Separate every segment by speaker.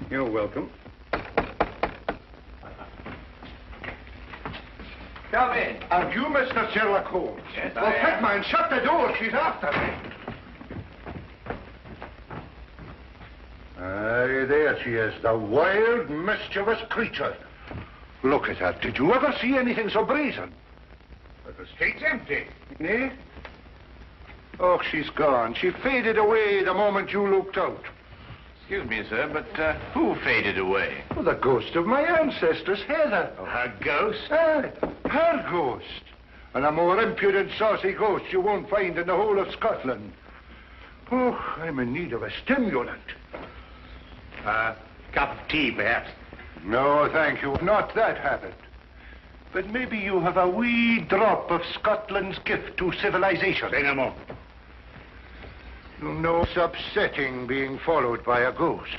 Speaker 1: You're welcome.
Speaker 2: Come in.
Speaker 3: And you, Mr. Sherlock Holmes?
Speaker 2: Yes,
Speaker 3: well, quick, man, shut the door. She's after me. Aye, there she is, the wild, mischievous creature. Look at her. Did you ever see anything so brazen?
Speaker 1: But the street's empty.
Speaker 3: Eh? Oh, she's gone. She faded away the moment you looked out.
Speaker 2: Excuse me, sir, but who faded away?
Speaker 3: Oh, the ghost of my ancestors, Heather.
Speaker 2: Oh, her ghost?
Speaker 3: Aye, her ghost. And a more impudent, saucy ghost you won't find in the whole of Scotland. Oh, I'm in need of a stimulant.
Speaker 1: Cup of tea, perhaps.
Speaker 3: No, thank you. Not that habit. But maybe you have a wee drop of Scotland's gift to civilization.
Speaker 1: Say no more.
Speaker 3: You know, it's upsetting being followed by a ghost.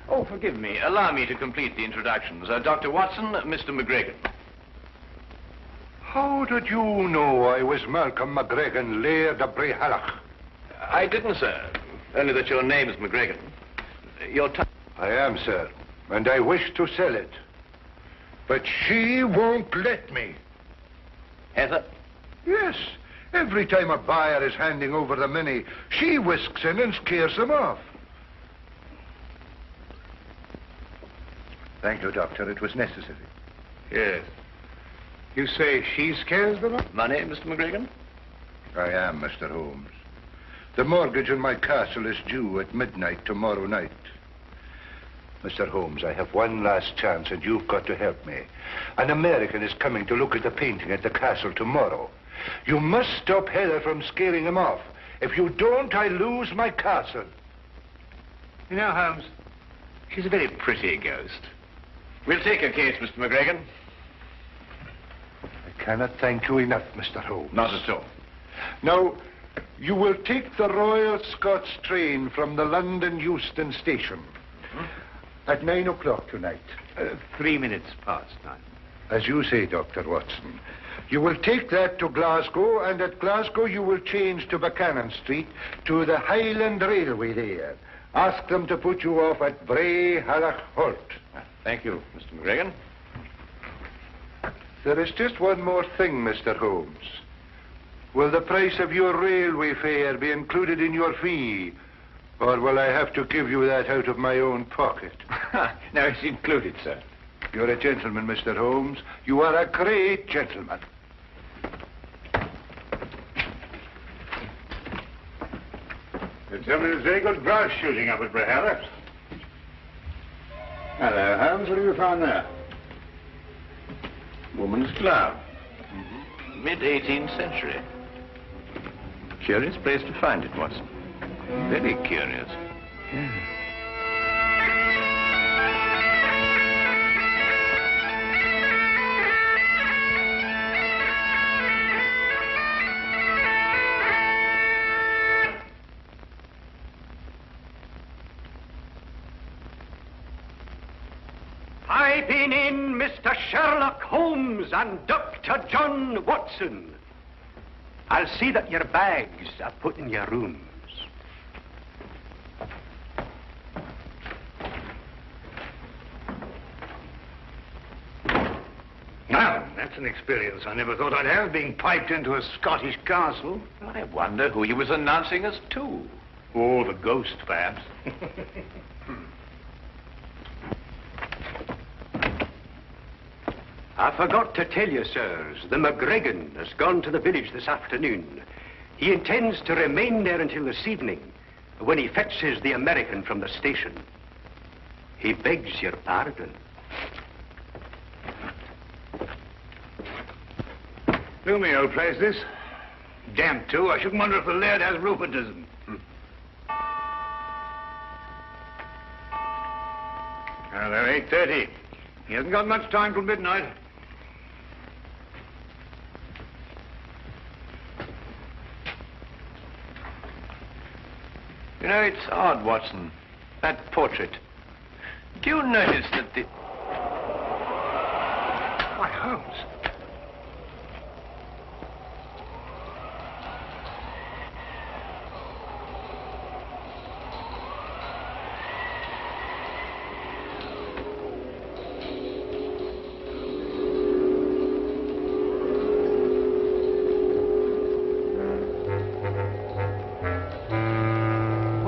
Speaker 2: Oh, forgive me. Allow me to complete the introductions. Dr. Watson, Mr. MacGregan.
Speaker 3: How did you know I was Malcolm MacGregan, Laird of Brehallach?
Speaker 2: I didn't, sir. Only that your name is MacGregan. Your
Speaker 3: I am, sir, and I wish to sell it. But she won't let me.
Speaker 2: Heather?
Speaker 3: Yes. Every time a buyer is handing over the money, she whisks in and scares them off. Thank you, Doctor. It was necessary.
Speaker 1: Yes. You say she scares them off?
Speaker 2: Money, Mr. MacGregan?
Speaker 3: I am, Mr. Holmes. The mortgage on my castle is due at midnight tomorrow night. Mr. Holmes, I have one last chance, and you've got to help me. An American is coming to look at the painting at the castle tomorrow. You must stop Heather from scaring him off. If you don't, I lose my castle.
Speaker 1: You know, Holmes, she's a very pretty ghost.
Speaker 2: We'll take her case, Mr. MacGregan.
Speaker 3: I cannot thank you enough, Mr. Holmes.
Speaker 2: Not at all.
Speaker 3: Now, you will take the Royal Scots train from the London Euston station at 9 o'clock tonight.
Speaker 1: 3 minutes past 9.
Speaker 3: As you say, Dr. Watson. You will take that to Glasgow, and at Glasgow you will change to Buchanan Street to the Highland Railway there. Ask them to put you off at Brehallach Halt.
Speaker 2: Thank you, Mr. MacGregan.
Speaker 3: There is just one more thing, Mr. Holmes. Will the price of your railway fare be included in your fee? Or will I have to give you that out of my own pocket?
Speaker 1: No, it's included, sir.
Speaker 3: You're a gentleman, Mr. Holmes. You are a great gentleman.
Speaker 1: They tell me there's very good grouse shooting up at Brehallach. Hello, Holmes. What have you found there? Woman's glove.
Speaker 2: Mid-18th century. Curious place to find it, Watson. Very curious.
Speaker 4: Piping in, Mr. Sherlock Holmes and Dr. John Watson. I'll see that your bags are put in your rooms.
Speaker 1: Well, that's an experience I never thought I'd have, being piped into a Scottish castle.
Speaker 2: I wonder who he was announcing us to.
Speaker 1: Oh, the ghost, perhaps.
Speaker 4: I forgot to tell you, sirs, the MacGregan has gone to the village this afternoon. He intends to remain there until this evening, when he fetches the American from the station. He begs your pardon.
Speaker 1: Gloomy old place, this. Damp, too. I shouldn't wonder if the laird has rheumatism. Well, they're 8:30. He hasn't got much time till midnight.
Speaker 2: You know, it's odd, Watson. That portrait. Do you notice that the...
Speaker 1: Why, Holmes.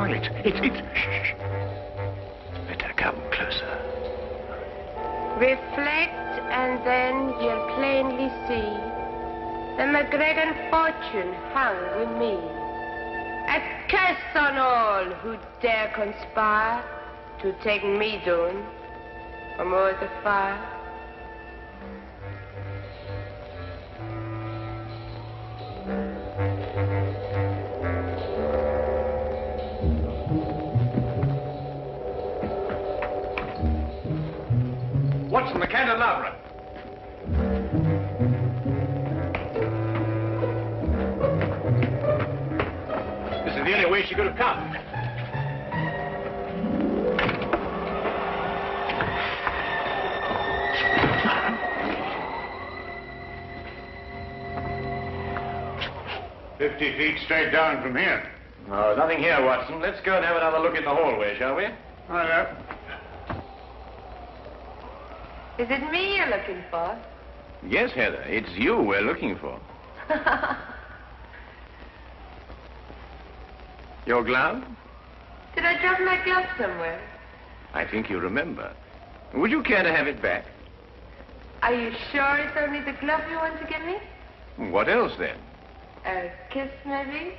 Speaker 1: quiet. It's...
Speaker 2: Shh. Better come closer.
Speaker 5: Reflect, and then you'll plainly see the MacGregan fortune hung with me. A curse on all who dare conspire to take me down from o'er the fire.
Speaker 2: Watson, the candelabra. This is the only way she could have come.
Speaker 1: "50 feet straight down from here."
Speaker 2: Oh, nothing here, Watson. Let's go and have another look in the hallway, shall we?
Speaker 1: I know.
Speaker 5: Is it me you're looking for?
Speaker 2: Yes, Heather. It's you we're looking for. Your glove?
Speaker 5: Did I drop my glove somewhere?
Speaker 2: I think you remember. Would you care to have it back?
Speaker 5: Are you sure it's only the glove you want to give me?
Speaker 2: What else, then?
Speaker 5: A kiss, maybe?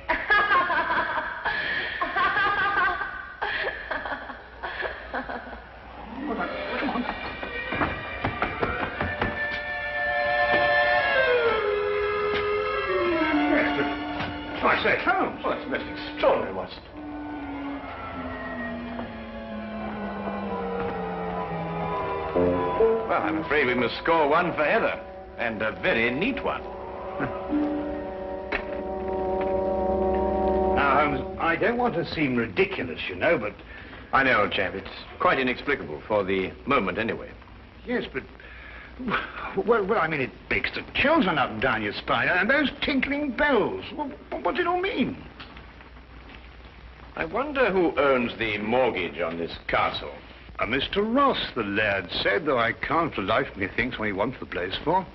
Speaker 1: I say, Holmes.
Speaker 2: Oh, it's most extraordinary, Watson. Well, I'm afraid we must score one for Heather, and a very neat one.
Speaker 1: Now, Holmes, I don't want to seem ridiculous, you know, but...
Speaker 2: I know, old chap. It's quite inexplicable, for the moment anyway.
Speaker 1: Yes, but... Well, I mean, it makes the chills run up and down your spine, and those tinkling bells. Well, what's it all mean?
Speaker 2: I wonder who owns the mortgage on this castle.
Speaker 1: Mr. Ross, the laird said, though I can't for the life of me think what he wants the place for.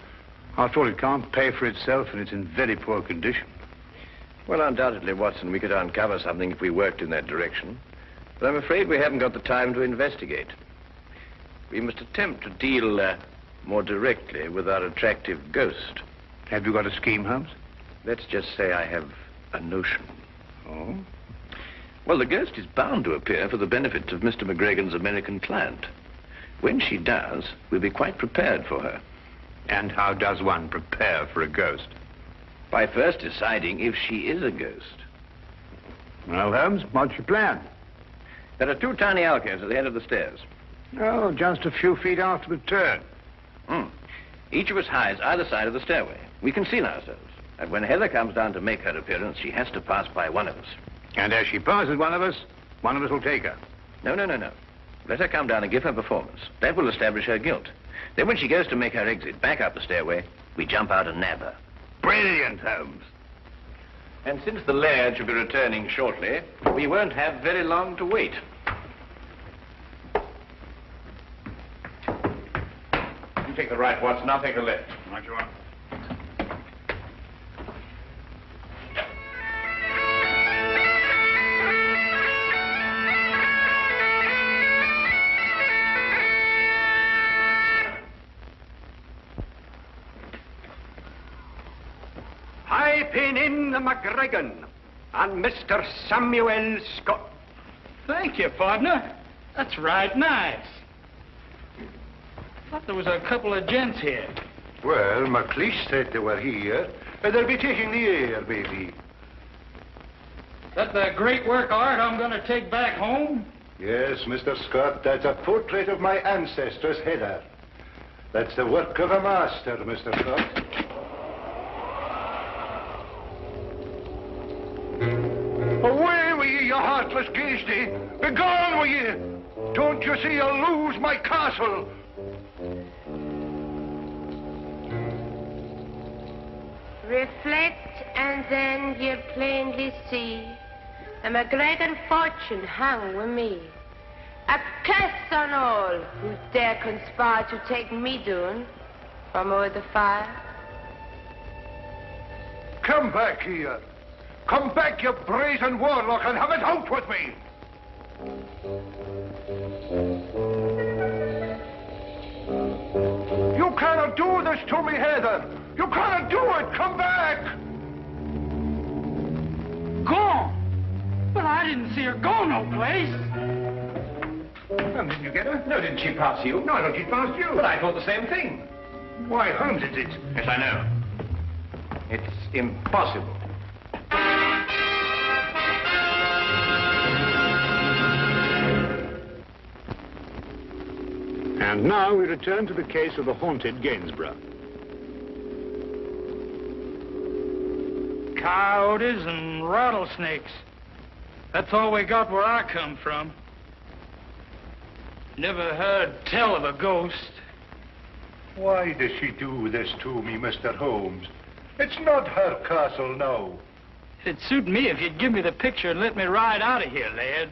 Speaker 1: After all, it can't pay for itself, and it's in very poor condition.
Speaker 2: Well, undoubtedly, Watson, we could uncover something if we worked in that direction. But I'm afraid we haven't got the time to investigate. We must attempt to deal more directly with our attractive ghost.
Speaker 1: Have you got a scheme, Holmes?
Speaker 2: Let's just say I have a notion.
Speaker 1: Oh?
Speaker 2: Well, the ghost is bound to appear for the benefit of Mr. MacGregan's American client. When she does, we'll be quite prepared for her.
Speaker 1: And how does one prepare for a ghost?
Speaker 2: By first deciding if she is a ghost.
Speaker 1: Well, Holmes, what's your plan?
Speaker 2: There are two tiny alcoves at the head of the stairs.
Speaker 1: Oh, just a few feet after the turn.
Speaker 2: Each of us hides either side of the stairway. We conceal ourselves. And when Heather comes down to make her appearance, she has to pass by one of us.
Speaker 1: And as she passes one of us will take her.
Speaker 2: No. Let her come down and give her performance. That will establish her guilt. Then when she goes to make her exit back up the stairway, we jump out and nab her.
Speaker 1: Brilliant, Holmes.
Speaker 2: And since the laird should be returning shortly, we won't have very long to wait. You take the right, Watson. I'll take the left.
Speaker 1: Right you are.
Speaker 4: Pin in the MacGregan and Mr. Samuel Scott.
Speaker 6: Thank you, partner. That's right nice. Thought there was a couple of gents here.
Speaker 3: Well, MacLeish said they were here. They'll be taking the air, baby.
Speaker 6: That the great work of art I'm going to take back home?
Speaker 3: Yes, Mr. Scott, that's a portrait of my ancestors, Heather. That's the work of a master, Mr. Scott. Away with you, you heartless ghasty! Begone with you! Don't you see you'll lose my castle?
Speaker 5: Reflect, and then you'll plainly see the MacGregan fortune hung with me. A curse on all who dare conspire to take me down from o'er the fire.
Speaker 3: Come back here. Come back, you brazen warlock, and have it out with me! You cannot do this to me, Heather! You cannot do it! Come back!
Speaker 6: Gone? But I didn't see her go no place.
Speaker 1: Well, didn't you get her? No, didn't she pass you? No, I thought she passed you.
Speaker 2: But I thought the same thing.
Speaker 1: Why, Holmes, it's...
Speaker 2: Yes, I know. It's impossible.
Speaker 1: And now we return to the case of the haunted Gainsborough.
Speaker 6: Coyotes and rattlesnakes. That's all we got where I come from. Never heard tell of a ghost.
Speaker 3: Why does she do this to me, Mr. Holmes? It's not her castle now.
Speaker 6: It'd suit me if you'd give me the picture and let me ride out of here, lad.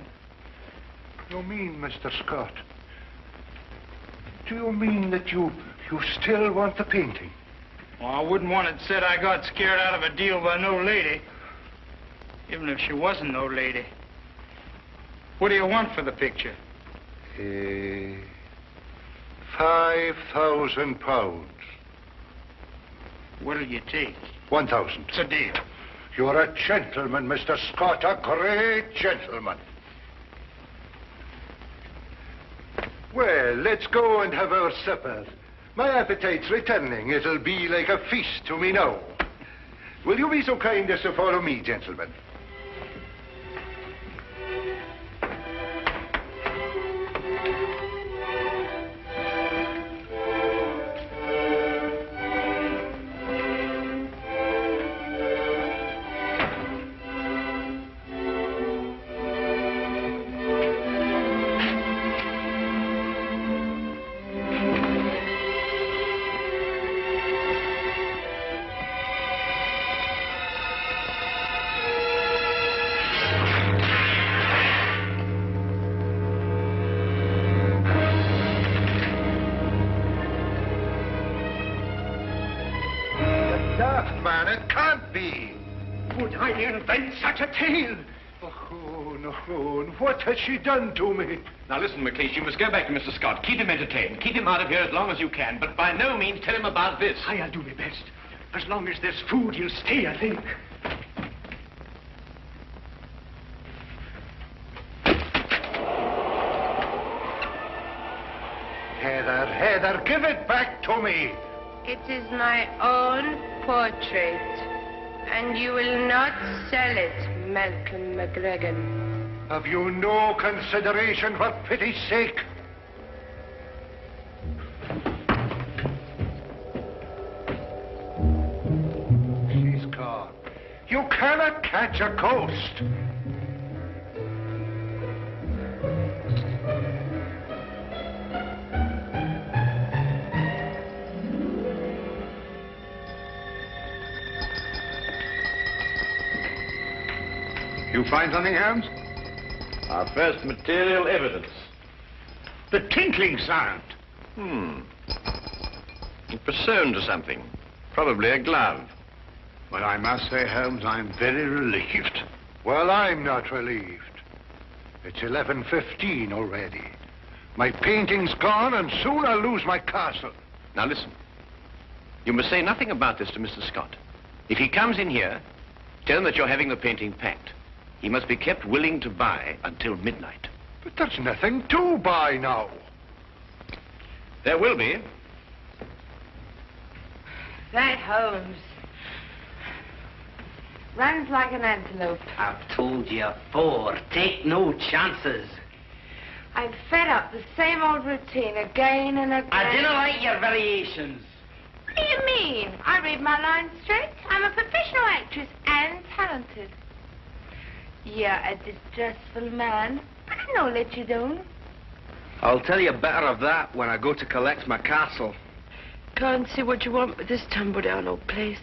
Speaker 3: You mean, Mr. Scott? Do you mean that you still want the painting?
Speaker 6: Well, I wouldn't want it said I got scared out of a deal by no lady. Even if she wasn't no lady. What do you want for the picture?
Speaker 3: £5,000.
Speaker 6: What'll you take?
Speaker 3: 1,000.
Speaker 6: It's a deal.
Speaker 3: You're a gentleman, Mr. Scott, a great gentleman. Well, let's go and have our supper. My appetite's returning. It'll be like a feast to me now. Will you be so kind as to follow me, gentlemen? Man, it can't be.
Speaker 4: Would I invent such a tale?
Speaker 3: Oh, no. What has she done to me?
Speaker 2: Now listen, McLeish, you must go back to Mr. Scott. Keep him entertained. Keep him out of here as long as you can, but by no means tell him about this.
Speaker 4: I'll do my best. As long as there's food, he'll stay, I think.
Speaker 3: Heather, give it back to me.
Speaker 5: It is my own portrait, and you will not sell it, Malcolm MacGregan.
Speaker 3: Have you no consideration for pity's sake? She's gone. You cannot catch a ghost.
Speaker 1: You find something, Holmes?
Speaker 2: Our first material evidence.
Speaker 1: The tinkling sound.
Speaker 2: It was sewn to something. Probably a glove.
Speaker 1: Well, I must say, Holmes, I'm very relieved.
Speaker 3: Well, I'm not relieved. It's 11:15 already. My painting's gone, and soon I'll lose my castle.
Speaker 2: Now listen. You must say nothing about this to Mr. Scott. If he comes in here, tell him that you're having the painting packed. He must be kept willing to buy until midnight.
Speaker 3: But there's nothing to buy now.
Speaker 2: There will be.
Speaker 5: That Holmes runs like an antelope.
Speaker 7: I've told you afore, take no chances.
Speaker 5: I'm fed up the same old routine again and again.
Speaker 7: I didn't like your variations.
Speaker 5: What do you mean? I read my lines straight. I'm a professional actress and talented. You're a distressful man. I know let you down.
Speaker 7: I'll tell you better of that when I go to collect my castle.
Speaker 5: Can't see what you want with this tumble-down old place.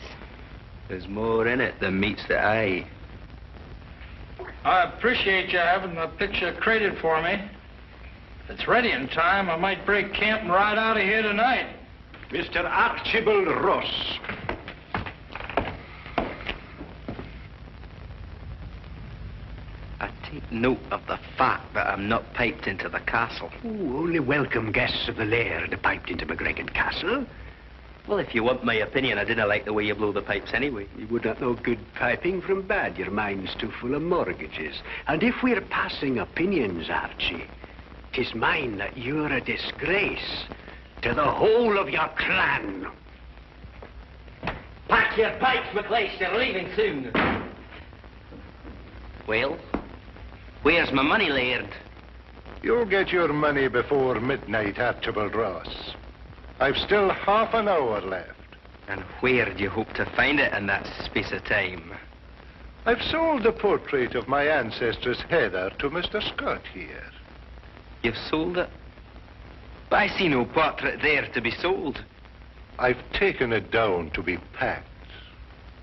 Speaker 7: There's more in it than meets the eye.
Speaker 6: I appreciate you having the picture created for me. If it's ready in time, I might break camp and ride out of here tonight.
Speaker 4: Mr. Archibald Ross.
Speaker 7: Take note of the fact that I'm not piped into the castle.
Speaker 4: Ooh, only welcome guests of the laird are piped into MacGregan Castle.
Speaker 7: Well, if you want my opinion, I didn't like the way you blow the pipes anyway.
Speaker 4: You would not know good piping from bad. Your mind's too full of mortgages. And if we're passing opinions, Archie, 'tis mine that you're a disgrace to the whole of your clan.
Speaker 7: Pack your pipes, McLeish. You're leaving soon. Well, where's my money, Laird?
Speaker 3: You'll get your money before midnight, Archibald Ross. I've still half an hour left.
Speaker 7: And where do you hope to find it in that space of time?
Speaker 3: I've sold the portrait of my ancestors, Heather, to Mr. Scott here.
Speaker 7: You've sold it? But I see no portrait there to be sold.
Speaker 3: I've taken it down to be packed.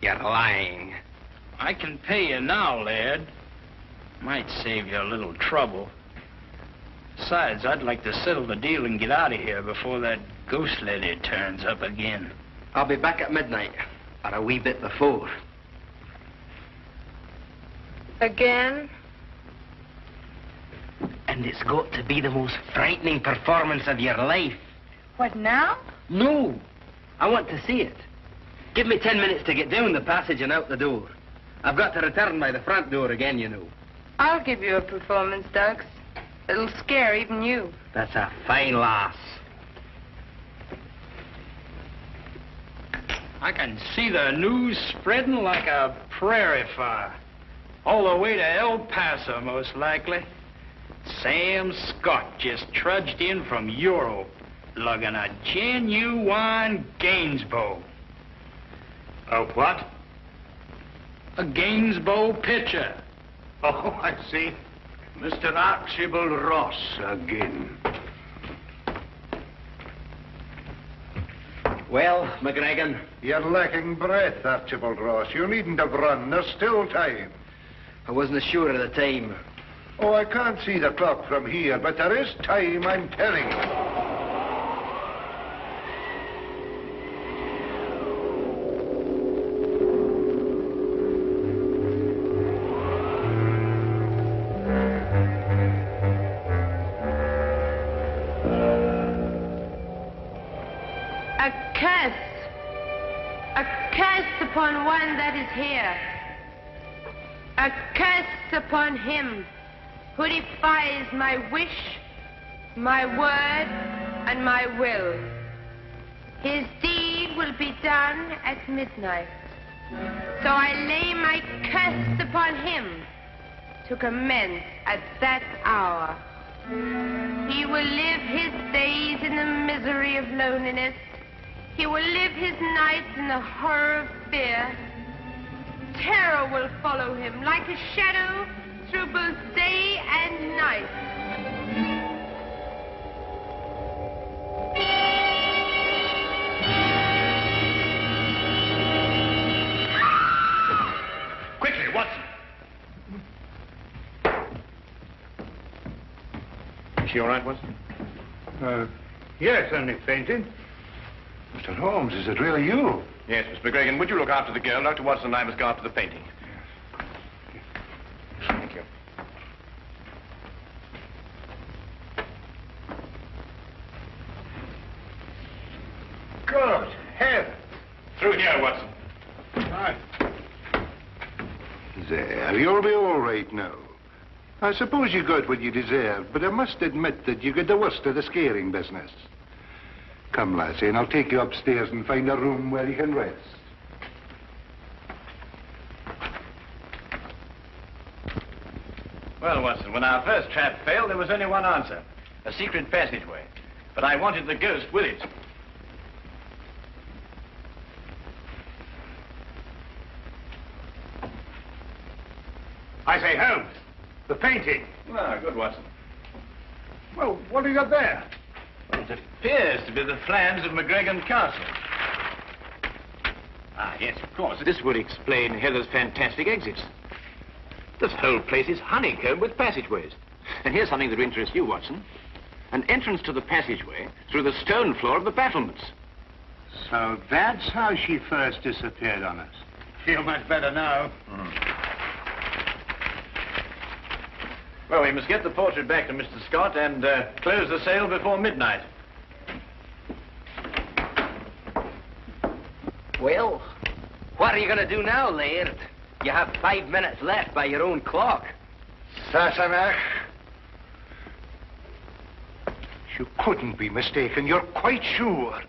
Speaker 7: You're lying.
Speaker 6: I can pay you now, lad. Might save you a little trouble. Besides, I'd like to settle the deal and get out of here before that ghost lady turns up again.
Speaker 7: I'll be back at midnight, or a wee bit before.
Speaker 5: Again?
Speaker 7: And it's got to be the most frightening performance of your life.
Speaker 5: What now?
Speaker 7: No, I want to see it. Give me 10 minutes to get down the passage and out the door. I've got to return by the front door again, you know.
Speaker 5: I'll give you a performance, Dux. It'll scare even you.
Speaker 7: That's a fine lass.
Speaker 6: I can see the news spreading like a prairie fire. All the way to El Paso, most likely. Sam Scott just trudged in from Europe, lugging a genuine Gainsborough.
Speaker 1: A what?
Speaker 6: A Gainsborough pitcher.
Speaker 1: Oh, I see. Mr. Archibald Ross again.
Speaker 7: Well, MacGregan?
Speaker 3: You're lacking breath, Archibald Ross. You needn't have run. There's still time.
Speaker 7: I wasn't sure of the time.
Speaker 3: Oh, I can't see the clock from here, but there is time, I'm telling you.
Speaker 5: A curse upon one that is here. A curse upon him who defies my wish, my word, and my will. His deed will be done at midnight. So I lay my curse upon him to commence at that hour. He will live his days in the misery of loneliness. He will live his nights in the horror of fear. Terror will follow him like a shadow through both day and night.
Speaker 1: Quickly, Watson.
Speaker 2: Is she all right, Watson?
Speaker 1: Yes, only fainted. Mr. Holmes, is it really you?
Speaker 2: Yes, Miss MacGregan, would you look after the girl? Dr. Watson and I must go after the painting. Thank you.
Speaker 3: Good heaven.
Speaker 2: Through here, Watson.
Speaker 3: Right. There, you'll be all right now. I suppose you got what you deserved, but I must admit that you got the worst of the scaring business. Come, lassie, and I'll take you upstairs and find a room where you can rest.
Speaker 2: Well, Watson, when our first trap failed, there was only one answer. A secret passageway. But I wanted the ghost with it.
Speaker 1: I say, Holmes, the painting.
Speaker 2: Ah, good, Watson.
Speaker 1: Well, what have you got there?
Speaker 2: Well, it appears to be the plans of MacGregan Castle. Ah, yes, of course. This would explain Heather's fantastic exits. This whole place is honeycombed with passageways. And here's something that will interest you, Watson. An entrance to the passageway through the stone floor of the battlements.
Speaker 1: So that's how she first disappeared on us. Feel much better now.
Speaker 2: Well, we must get the portrait back to Mr. Scott and close the sale before midnight.
Speaker 7: Well, what are you going to do now, Laird? You have 5 minutes left by your own clock.
Speaker 3: Sassenach. You couldn't be mistaken. You're quite sure.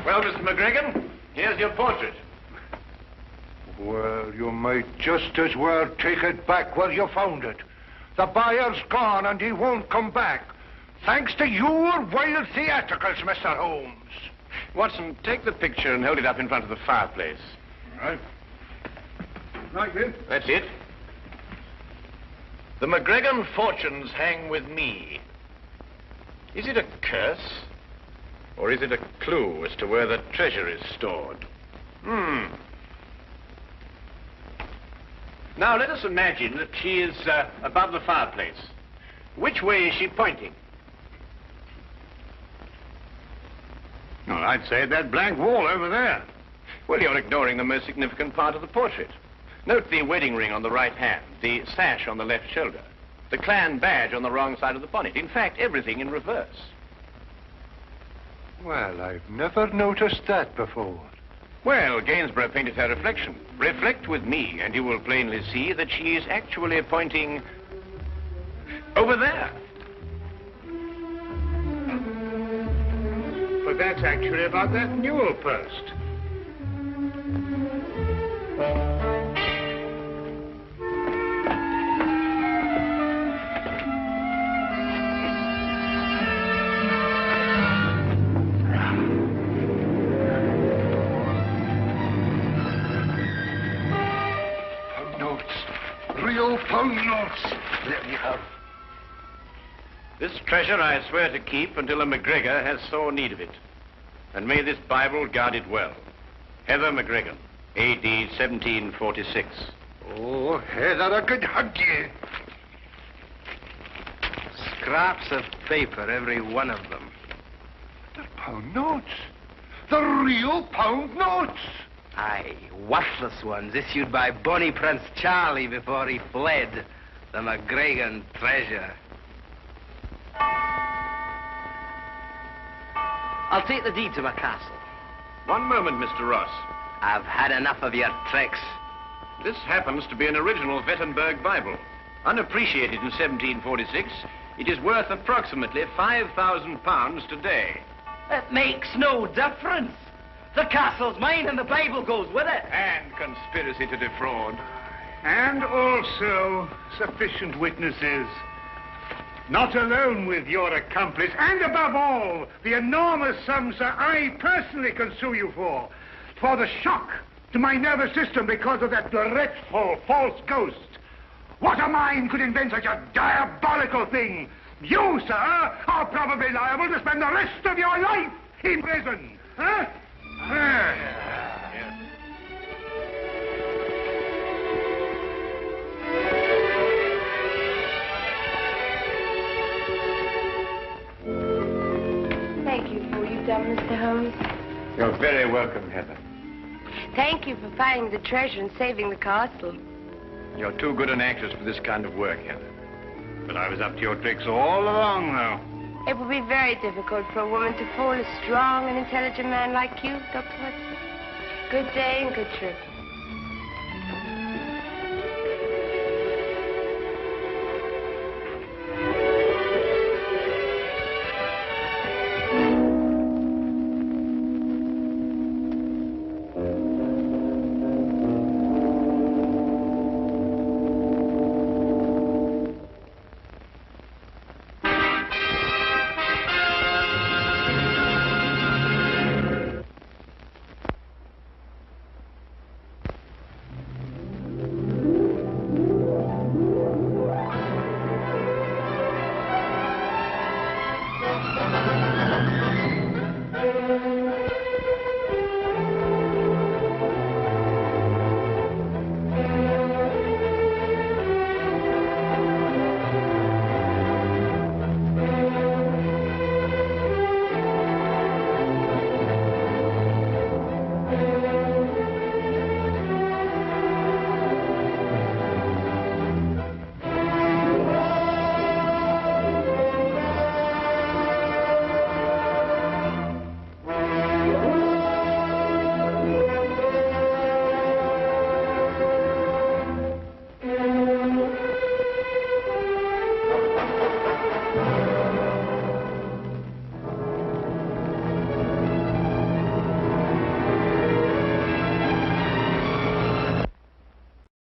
Speaker 2: Well, Mr. MacGregan, here's your portrait.
Speaker 3: Well, you might just as well take it back where you found it. The buyer's gone and he won't come back. Thanks to your wild theatricals, Mr. Holmes.
Speaker 2: Watson, take the picture and hold it up in front of the fireplace.
Speaker 1: Right. Like this?
Speaker 2: That's it. The MacGregan fortunes hang with me. Is it a curse? Or is it a clue as to where the treasure is stored? Now, let us imagine that she is above the fireplace. Which way is she pointing?
Speaker 1: Well, I'd say that blank wall over there.
Speaker 2: Well, you're ignoring the most significant part of the portrait. Note the wedding ring on the right hand, the sash on the left shoulder, the clan badge on the wrong side of the bonnet. In fact, everything in reverse.
Speaker 3: Well, I've never noticed that before.
Speaker 2: Well, Gainsborough painted her reflection. Reflect with me, and you will plainly see that she is actually pointing over there.
Speaker 1: But that's actually about that newel post.
Speaker 3: Real pound notes. There you have.
Speaker 2: This treasure I swear to keep until a MacGregor has sore need of it. And may this Bible guard it well. Heather MacGregan, A.D. 1746.
Speaker 3: Oh, Heather, I could hug you.
Speaker 7: Scraps of paper, every one of them.
Speaker 3: They're pound notes. The real pound notes.
Speaker 7: Aye, worthless ones issued by Bonnie Prince Charlie before he fled. The MacGregan treasure. I'll take the deed to my castle.
Speaker 2: One moment, Mr. Ross.
Speaker 7: I've had enough of your tricks.
Speaker 2: This happens to be an original Wittenberg Bible. Unappreciated in 1746, it is worth approximately £5,000 today.
Speaker 7: It makes no difference. The castle's mine and the Bible goes with it.
Speaker 2: And conspiracy to defraud.
Speaker 1: And also sufficient witnesses. Not alone with your accomplice, and above all, the enormous sums that I personally can sue you for the shock to my nervous system because of that dreadful false ghost. What a mind could invent such a diabolical thing? You, sir, are probably liable to spend the rest of your life in prison. Huh?
Speaker 5: Thank you for what you've done, Mr. Holmes.
Speaker 2: You're very welcome, Heather.
Speaker 5: Thank you for finding the treasure and saving the castle.
Speaker 2: You're too good an actress for this kind of work, Heather.
Speaker 1: But I was up to your tricks all along, though.
Speaker 5: It would be very difficult for a woman to fool a strong and intelligent man like you, Dr. Watson. Good day and good trip.